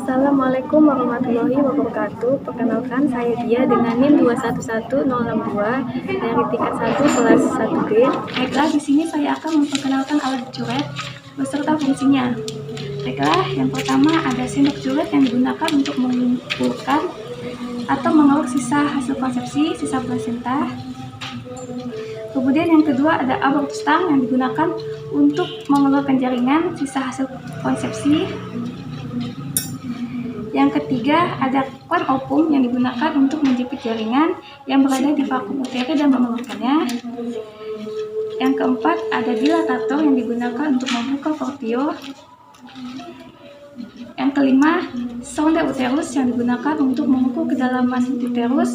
Assalamualaikum warahmatullahi wabarakatuh. Perkenalkan, saya Dia dengan NIM 211062 dari tingkat 1 kelas 1B. Baiklah, di sini saya akan memperkenalkan alat curet beserta fungsinya. Baiklah, yang pertama ada sendok curet yang digunakan untuk mengumpulkan atau mengeruk sisa hasil konsepsi, sisa plasenta. Kemudian yang kedua ada abortus tang yang digunakan untuk mengeluarkan jaringan sisa hasil konsepsi. Yang ketiga ada klep opum yang digunakan untuk menjepit jaringan yang berada di vakum uteri dan mengeluarkannya. Yang keempat ada dilatator yang digunakan untuk membuka portio. Yang kelima sonde uterus yang digunakan untuk mengukur kedalaman uterus.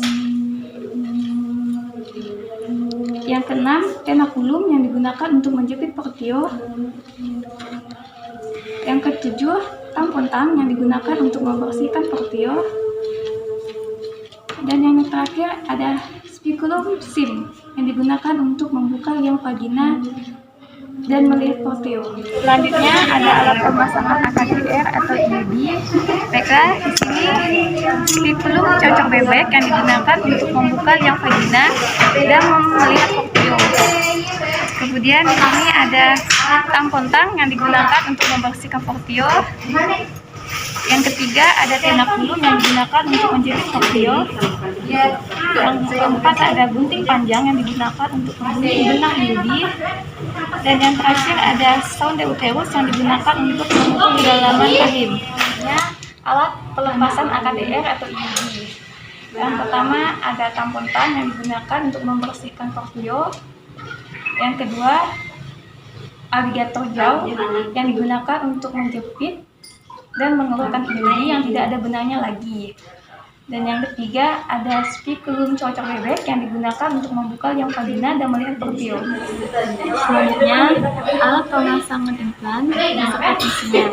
Yang keenam tenakulum yang digunakan untuk menjepit portio. Yang ketujuh tampon tang yang digunakan untuk membersihkan portio. Dan yang terakhir ada spiculum sim yang digunakan untuk membuka liang vagina dan melihat portio. Selanjutnya ada alat pemasangan AKDR atau IUD. Baiklah, di sini spiculum cocok bebek yang digunakan untuk membuka liang vagina dan melihat portio. Kemudian di sini ada tampon tang yang digunakan untuk membersihkan portio. Yang ketiga ada tenakulum yang digunakan untuk menjepit portio. Yang keempat ada gunting panjang yang digunakan untuk membunuh benang IUD. Dan yang terakhir ada sonde uterus yang digunakan untuk mengukur kedalaman rahim. Alat pelepasan AKDR atau IUD. Yang pertama ada tampon tang yang digunakan untuk membersihkan portio. Yang kedua, alligator jaw yang digunakan untuk menjepit dan mengeluarkan IUD yang tidak ada benangnya lagi. Dan yang ketiga, ada spiculum cocok bebek yang digunakan untuk membuka liang vagina dan melihat portio. Selanjutnya, alat pemasangan implan beserta fungsinya.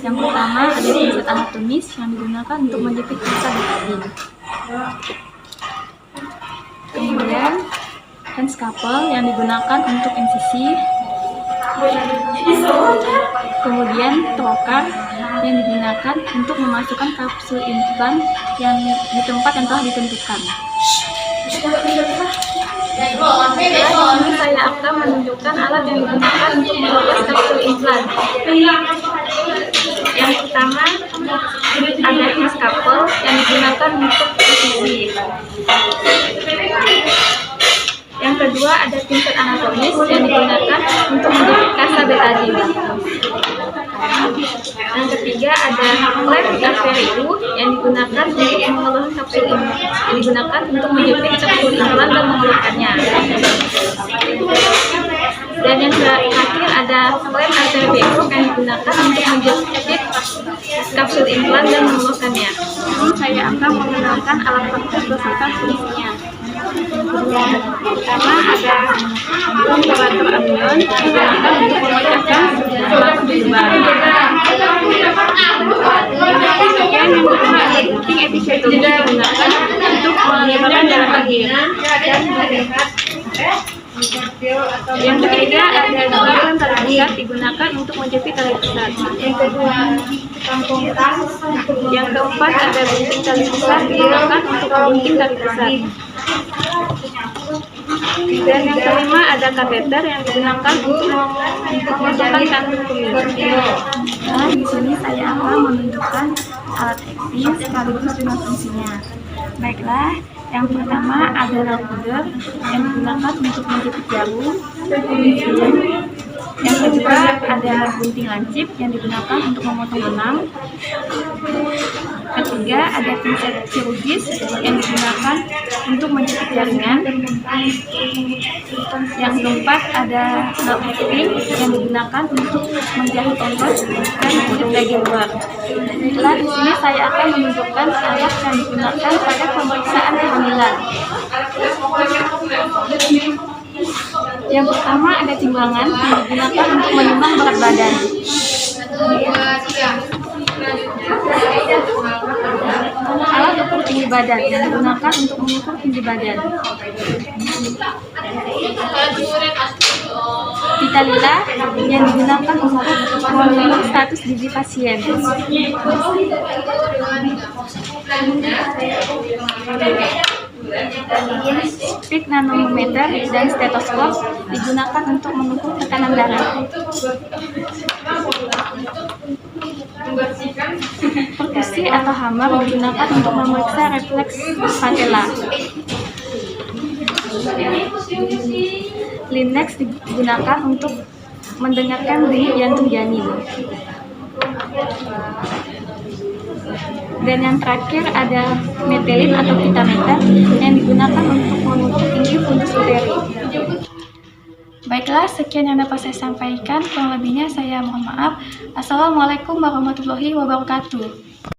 Yang pertama ada pinset anatomis yang digunakan untuk menjepit sisa betadine. Kemudian hand scalpel yang digunakan untuk insisi. Kemudian trocar yang digunakan untuk memasukkan kapsul implan yang di tempat yang telah ditentukan. Ini saya akan menunjukkan alat yang digunakan untuk melepas kapsul implan. Yang pertama ada hand scalpel yang digunakan untuk insisi. Yang kedua ada pinset anatomis yang digunakan untuk menjepit kasa betadine. Yang ketiga ada klep arteriu yang digunakan untuk mengeluarkan kapsul implan, yang digunakan untuk menjepit kapsul implan dan mengeluarkannya. Dan yang terakhir ada klep arteri bengkok yang digunakan untuk menjepit kapsul implan dan mengeluarkannya. Ini saya akan mengenalkan alat praktek beserta fungsinya. Pertama ada komparator anion yang digunakan untuk memecahkan sesuatu di luar. Kemudian yang kedua ada gunting episiotomi digunakan untuk melebarkan darah lahir. Yang ketiga ada gagang tali pusat digunakan untuk menjepit tali pusat. Yang kedua tampon tang. Yang keempat ada gunting tali pusat digunakan untuk menggunting tali pusat. Dan yang kelima ada kateter yang digunakan untuk memasukkan kantung kemih. Nah, di sini saya akan menunjukkan alat eksis sekaligus dengan fungsinya. Baiklah, yang pertama ada rauder yang digunakan untuk menjepit jarum. Yang kedua ada gunting lancip yang digunakan untuk memotong benang. Ketiga ada pinset chirurgis yang digunakan untuk menjepit jaringan. Yang keempat ada nail yang digunakan untuk menjahit otot dan kulit bagian luar. Setelah di sini saya akan menunjukkan alat yang digunakan pada pemeriksaan kehamilan. Yang pertama ada timbangan yang digunakan untuk menimbang berat badan. Alat ukur tinggi badan yang digunakan untuk mengukur tinggi badan. pita lila yang digunakan untuk memonitor status gizi pasien. Stick nanometer dan stetoskop digunakan untuk mengukur tekanan darah. Perkusi atau hammer digunakan untuk memeriksa refleks patella. Lindex digunakan untuk mendengarkan denyut jantung janin. Dan yang terakhir ada metelin atau pitameter yang digunakan untuk mengukur tinggi fundus uteri. Baiklah, sekian yang dapat saya sampaikan. Kurang lebihnya saya mohon maaf. Assalamualaikum warahmatullahi wabarakatuh.